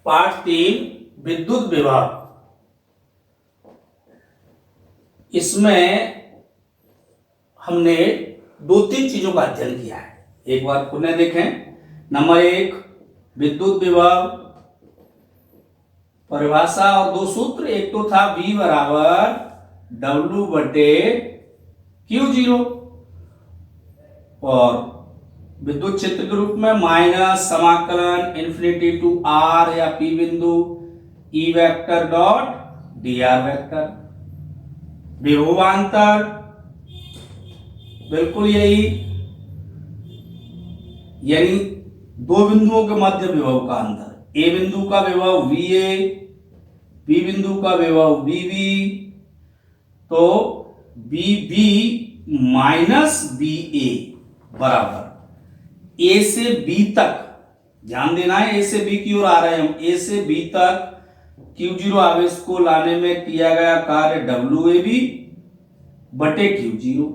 पाठ 3 विद्युत विभव। इसमें हमने 2-3 चीजों का अध्ययन किया है, एक बार पुनः देखें। नंबर 1 विद्युत विभव परिभाषा और 2 सूत्र। एक तो था V बराबर W बटे Q0 और विद्युत क्षेत्र के रूप में माइनस समाकलन इन्फिनिटी टू R या P बिंदु E vector dot dr vector. विभवांतर बिल्कुल यही, यानी दो बिंदुओं के मध्य विभव का अंतर। ए बिंदु का विभव VA, बी बिंदु का विभव VB, तो VB माइनस BA बराबर A से B तक, ध्यान देना है A से B की ओर आ रहे हैं हम, A से B तक Q0 आवेश को लाने में किया गया कार्य WAB बटे Q0,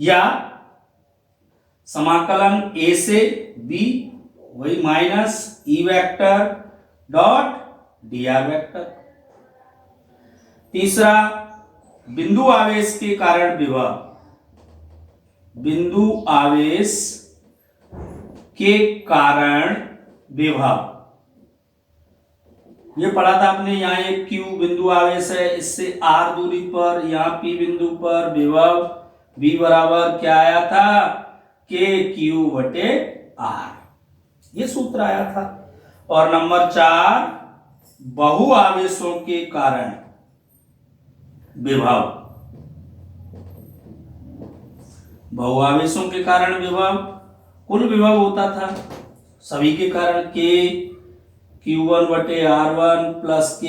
या समाकलन A से B वही minus E vector dot dr vector. तीसरा बिंदु आवेश के कारण विभव, बिंदु आवेश के कारण विभव, ये पढ़ा था आपने। यहाँ एक Q बिंदु आवेश है, इससे R दूरी पर, यहाँ P बिंदु पर विभव V बराबर क्या आया था, KQ बटे R, ये सूत्र आया था। और नंबर 4 बहु आवेशों के कारण विभव, बहु आवेशों के कारण विभव, कुल विभव होता था सभी के कारण K Q1 बटे R1 प्लस K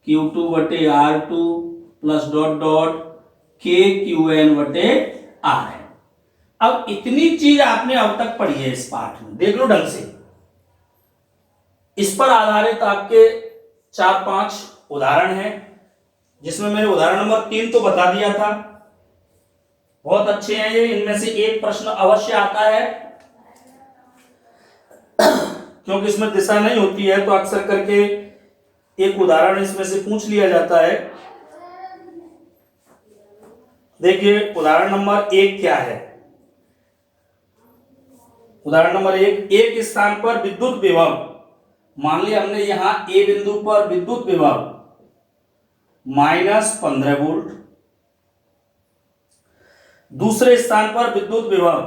Q2 बटे R2 plus dot dot K QN बटे RN। अब इतनी चीज आपने अब तक पढ़ी है इस पाठ में, देख लो ढंग से। इस पर आधारित आपके 4-5 उदाहरण हैं, जिसमें मैंने उदाहरण नंबर 3 तो बता दिया था, बहुत अच्छे हैं ये। इनमें से एक प्रश्न अवश्य आता है, क्योंकि इसमें दिशा नहीं होती है तो अक्सर करके एक उदाहरण इसमें से पूछ लिया जाता है। देखिए उदाहरण नंबर 1 क्या है। उदाहरण नंबर 1, एक स्थान पर विद्युत विभव, मान लिया हमने यहां A बिंदु पर विद्युत विभव माइनस 15 वोल्ट, दूसरे स्थान पर विद्युत विभव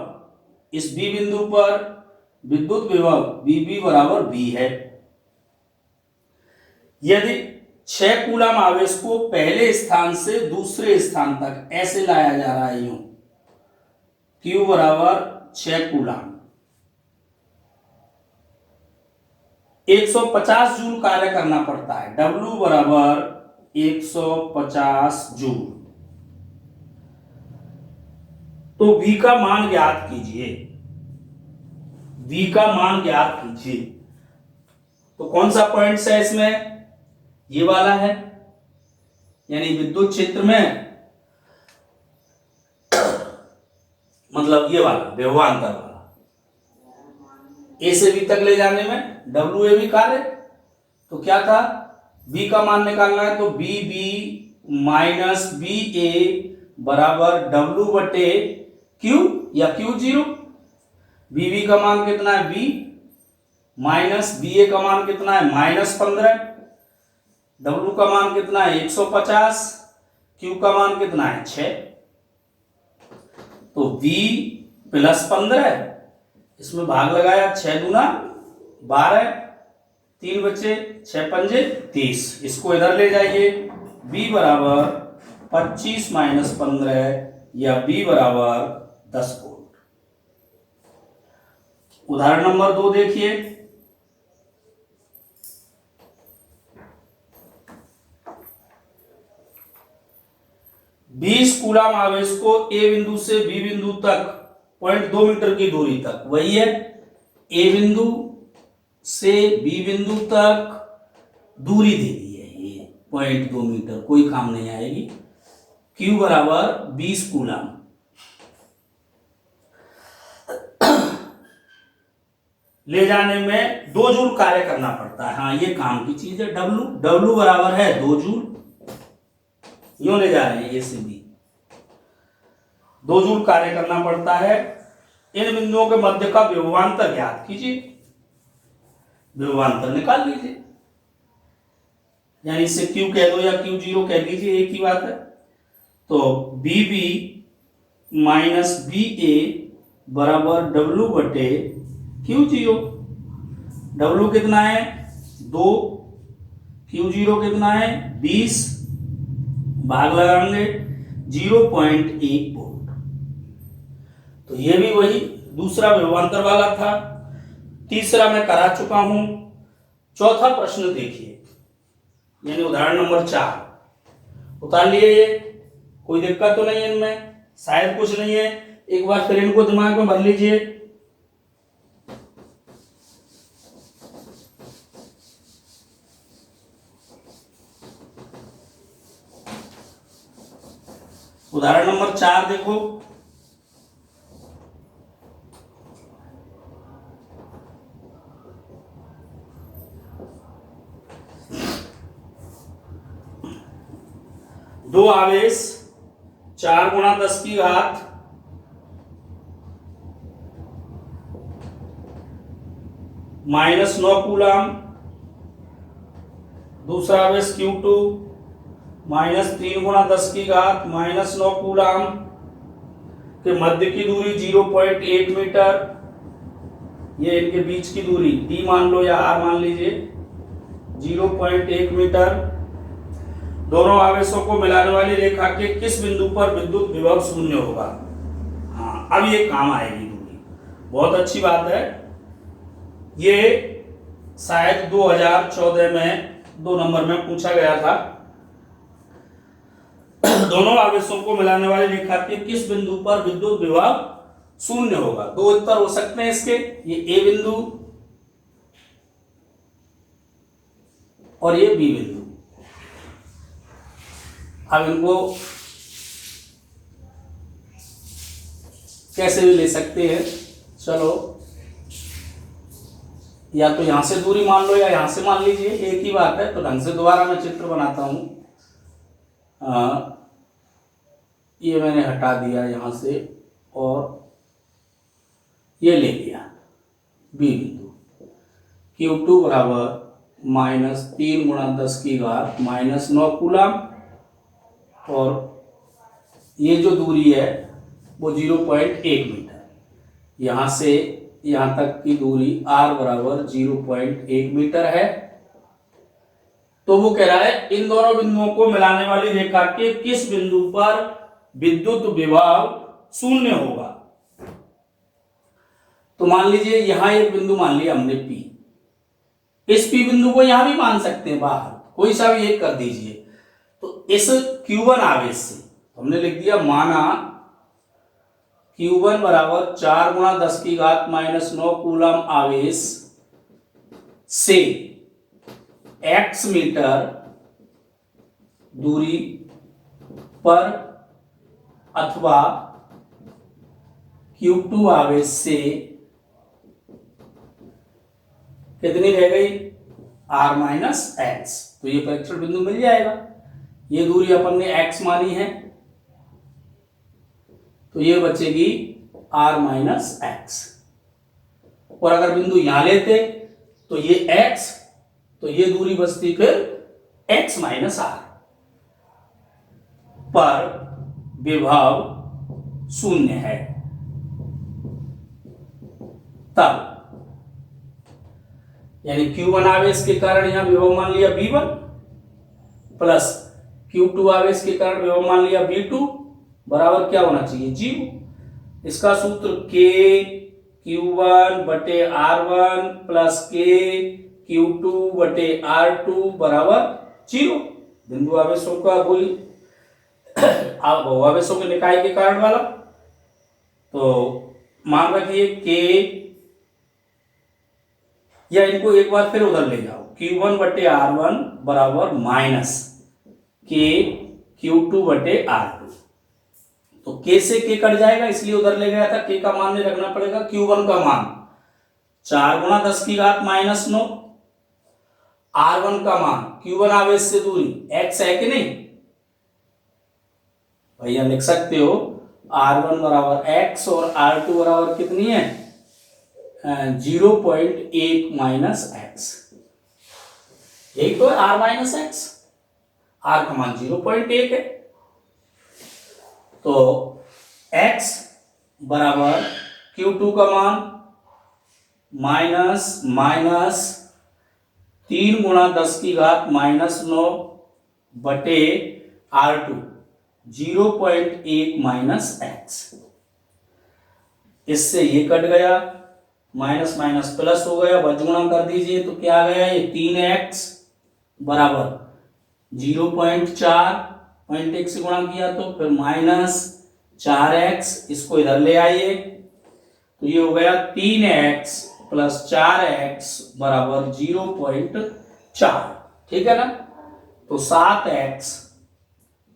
इस B बिंदु पर विद्युत विभव VB बराबर V है। यदि 6 कूलम आवेश को पहले स्थान से दूसरे स्थान तक ऐसे लाया जा रहा है, यूं Q बराबर 6 कूलम, 150 जूल कार्य करना पड़ता है, W बराबर 150 जूल, तो V का मान ज्ञात कीजिए। V का मान ज्ञात कीजिए, तो कौन सा पॉइंट है इसमें, ये वाला है, यानी विद्युत क्षेत्र में मतलब ये वाला विभवांतर वाला, A से B तक ले जाने में WAB कार्य। तो क्या था, V का मान निकालना है, तो BB माइनस BA बराबर W बटे Q या Q0। BB का मान कितना है B, माइनस BA का मान कितना है माइनस 15, W का मान कितना है 150, Q का मान कितना है 6, तो V प्लस 15, इसमें भाग लगाया 6 दूना 12, 3 बचे 6 पंजे 30, इसको इधर ले जाइए, B बराबर 25 माइनस 15 या B बराबर 10 वोल्ट। उदाहरण नंबर 2 देखिए। बीस कूलम आवेश को A बिंदु से B बिंदु तक 0.2 मीटर की दूरी तक, वही है A बिंदु से B बिंदु तक दूरी दे दी है, ये 0.2 मीटर, कोई काम नहीं आएगी। Q बराबर 20 कूलम ले जाने में 2 जूल कार्य करना पड़ता है। हाँ, ये काम की चीज है। डब्लू बराबर है 2 जूल, यूं ले जा रहे हैं ए से बी, 2 जूल कार्य करना पड़ता है। इन बिंदुओं के मध्य का विभवांतर ज्ञात कीजिए, विभवांतर निकाल लीजिए, यानी इसे क्यू कह दो या क्यू जीरो कह लीजिए, एक ही बात है। तो बी बी माइनस बी ए बराबर डब्लू बटे क्यू जीरो। डब्लू कितना है 2, क्यू जीरो कितना है 20, भाग लगाएंगे 0.1 वोल्ट। तो ये भी वही दूसरा विभवांतर वाला था। तीसरा मैं करा चुका हूं। चौथा प्रश्न देखिए, यानी उदाहरण नंबर 4 उतार लिए। ये कोई दिक्कत तो नहीं है इनमें, शायद कुछ नहीं है। एक बार फिर इनको दिमाग में भर लीजिए। उदाहरण नंबर 4 देखो, दो आवेश 4 गुणा 10 की घात -9 कूलम, दूसरा आवेश Q2 -3 गुणा 10 की घात -9 कूलम के मध्य की दूरी 0.8 मीटर। ये इनके बीच की दूरी d मान लो या r मान लीजिए, 0.1 मीटर। दोनों आवेशों को मिलाने वाली रेखा के किस बिंदु पर विद्युत विभव शून्य होगा। हाँ, अब ये काम आएगी दूरी, बहुत अच्छी बात है। ये शायद 2014 में 2 नंबर में पूछा गया था। दोनों आवेशों को मिलाने वाली रेखा के किस बिंदु पर विद्युत विभव शून्य होगा। 2 उत्तर हो सकते हैं इसके, ये ए बिंदु और ये बी बिंदु। अब इनको कैसे भी ले सकते हैं, चलो या तो यहां से दूरी मान लो या यहां से मान लीजिए, एक ही बात है। तो ढंग से दोबारा मैं चित्र बनाता हूं। ये मैंने हटा दिया यहां से और ये ले लिया बी बिंदु। Q2 बराबर -3 गुणा 10 की घात -9 कूलम, और ये जो दूरी है वो 0.1 मीटर। यहां से यहां तक की दूरी r बराबर 0.1 मीटर है। तो वो कह रहा है इन दोनों बिंदुओं को मिलाने वाली रेखा के किस बिंदु पर विद्युत विभव शून्य होगा। तो मान लीजिए यहां एक बिंदु मान लिया हमने P, इस P बिंदु को यहां भी मान सकते हैं, बाहर कोई सा भी एक कर दीजिए। तो इस Q1 आवेश से हमने लिख दिया, माना Q1 बराबर 4 गुणा 10 की घात -9 कूलम आवेश से x मीटर दूरी पर अथवा Q2 आवेश से कितनी रह गई r - x। तो ये परीक्षण बिंदु मिल जाएगा। ये दूरी अपन ने x मानी है, तो ये बचेगी r - x। और अगर बिंदु यहां लेते तो ये x, तो ये दूरी बचती फिर x - r। पर विभव शून्य है तब, यानी Q1 आवेश के कारण यहां विभव मान लिया V1 प्लस Q2 आवेश के कारण विभव मान लिया V2 बराबर क्या होना चाहिए 0। इसका सूत्र K Q1 बटे R1 प्लस K Q2 बटे R2 बराबर 0। बिंदु आवेशों का कोई बहुआवेशों के निकाय के कारण वाला। तो मान रखिए K, या इनको एक बार फिर उधर ले जाओ, Q1 बटे R1 बराबर माइनस K Q2 बटे R2। तो K से K कट जाएगा, इसलिए उधर ले गया था। K का मान नहीं रखना पड़ेगा, Q1 का मान 4 गुणा 10 की घात माइनस 9। R1 का मान Q1 आवेश से दूरी x है कि नहीं भैया, लिख सकते हो R1 बराबर x और R2 बराबर कितनी है 0.1 माइनस एक्स। यही तो है R माइनस एक्स, R का मान 0.1 है। तो x बराबर Q2 का मान माइनस 3 गुणा 10 की घात माइनस 9 बटे R2 0.1 माइनस एक्स। इससे ये कट गया, माइनस माइनस प्लस हो गया, बजगुणा कर दीजिए तो क्या आ गया ये 3x बराबर 0.4, पॉइंट एक से गुणा किया तो फिर माइनस 4x, इसको इधर ले आइए तो ये हो गया 3x प्लस 4x बराबर 0.4। ठीक है ना, तो 7x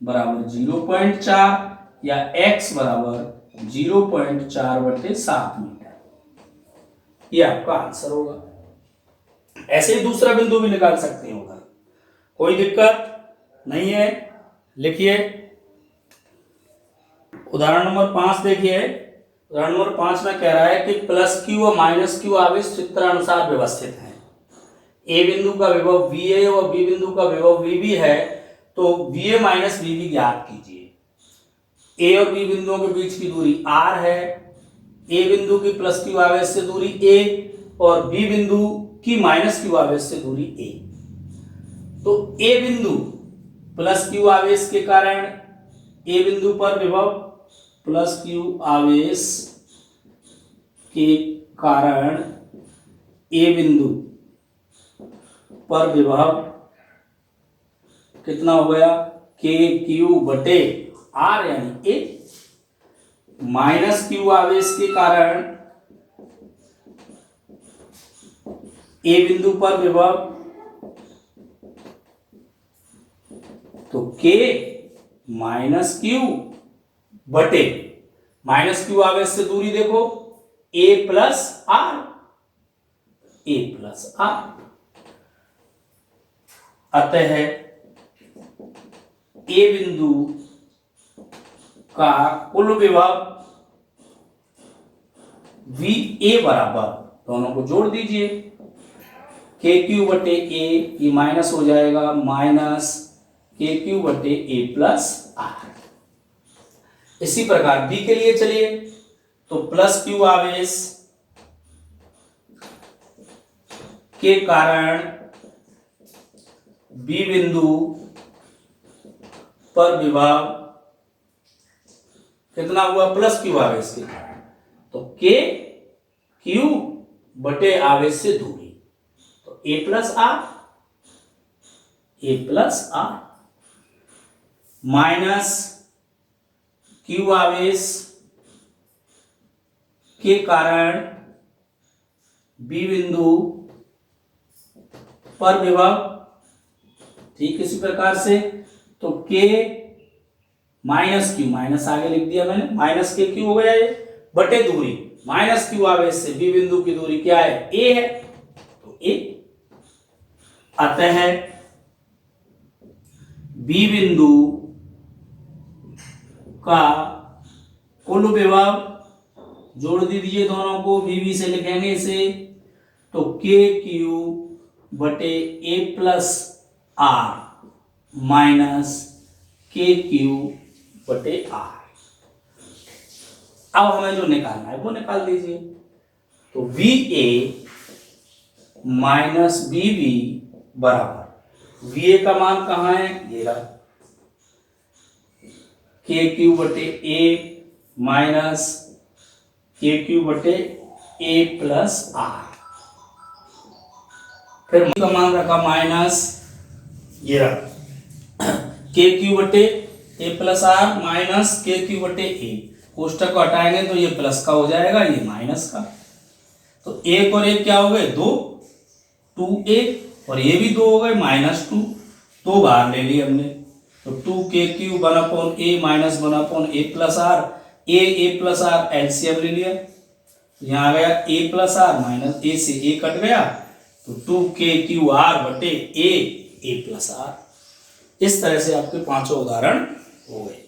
बराबर 0.4 या x बराबर 0.4 बटे 7 मीटर, ये आपका आंसर होगा। ऐसे ही दूसरा बिंदु भी निकाल सकते हैं उधर, कोई दिक्कत नहीं है। लिखिए उदाहरण नंबर 5 देखिए। उदाहरण नंबर 5 में कह रहा है कि प्लस क्यू और माइनस क्यू आवेश चित्रानुसार व्यवस्थित हैं। ए बिंदु का विभव VA और बी बिंदु का विभव VB है, तो VA माइनस VB ज्ञात कीजिए। ए और बी बिंदुओं के बीच की दूरी R है, ए बिंदु की प्लस क्यू आवेश से दूरी A और बी बिंदु की माइनस क्यू आवेश से दूरी A। तो ए बिंदु प्लस क्यू आवेश के कारण ए बिंदु पर विभव प्लस क्यू आवेश के कारण ए बिंदु पर विभव कितना हो गया के क्यू बटे आर यानी ए। माइनस क्यू आवेश के कारण ए बिंदु पर विभव तो के माइनस क्यू बटे माइनस क्यू आवेश से दूरी देखो A plus are, A plus R. अतः ए बिंदु का कुल विभव वी ए बराबर, दोनों को जोड़ दीजिए, के क्यू बटे ए, ये माइनस हो जाएगा माइनस के क्यू बटे ए प्लस आर। इसी प्रकार बी के लिए चलिए, तो प्लस क्यू आवेश के कारण बी बिंदु पर विभव कितना हुआ प्लस क्यू आवेश के कारण, तो के क्यू बटे आवेश से दूरी, तो A plus are, A plus are minus Q आवेश के कारण बी बिंदु पर विभव, ठीक इसी प्रकार से, तो के माइनस क्यू, माइनस आगे लिख दिया मैंने, माइनस के क्यू हो गया ये बटे दूरी, माइनस क्यू आवेश से बी बिंदु की दूरी क्या है ए है, तो ए। अतः बी बिंदु का कुल विभव जोड़ दीजिए दोनों को, बीबी से लिखेंगे इसे, तो के क्यू बटे a plus are minus k q बटे आर। अब हमें जो निकालना है वो निकाल दीजिए, तो V A minus B B बराबर, वी ए का मान कहाँ है ये रहा, के क्यू बटे ए माइनस के क्यू बटे ए प्लस आर। फिर का मान रखा माइनस ये रहा के क्यू बटे a plus are minus k q बटे ए, कोष्टक को हटाएंगे तो ये प्लस का हो जाएगा, ये माइनस का, तो एक और एक क्या हो गए दो, 2a और ये भी 2 हो गए -2, 2 बाहर ले लिए हमने, तो 2k³ 1/a minus 1/a plus are, A plus r LCM ले लिया, यहाँ आ गया a plus are minus a से a कट गया तो 2k/r बटे a प्लस आर। इस तरह से आपके पांचों उदाहरण हो गए।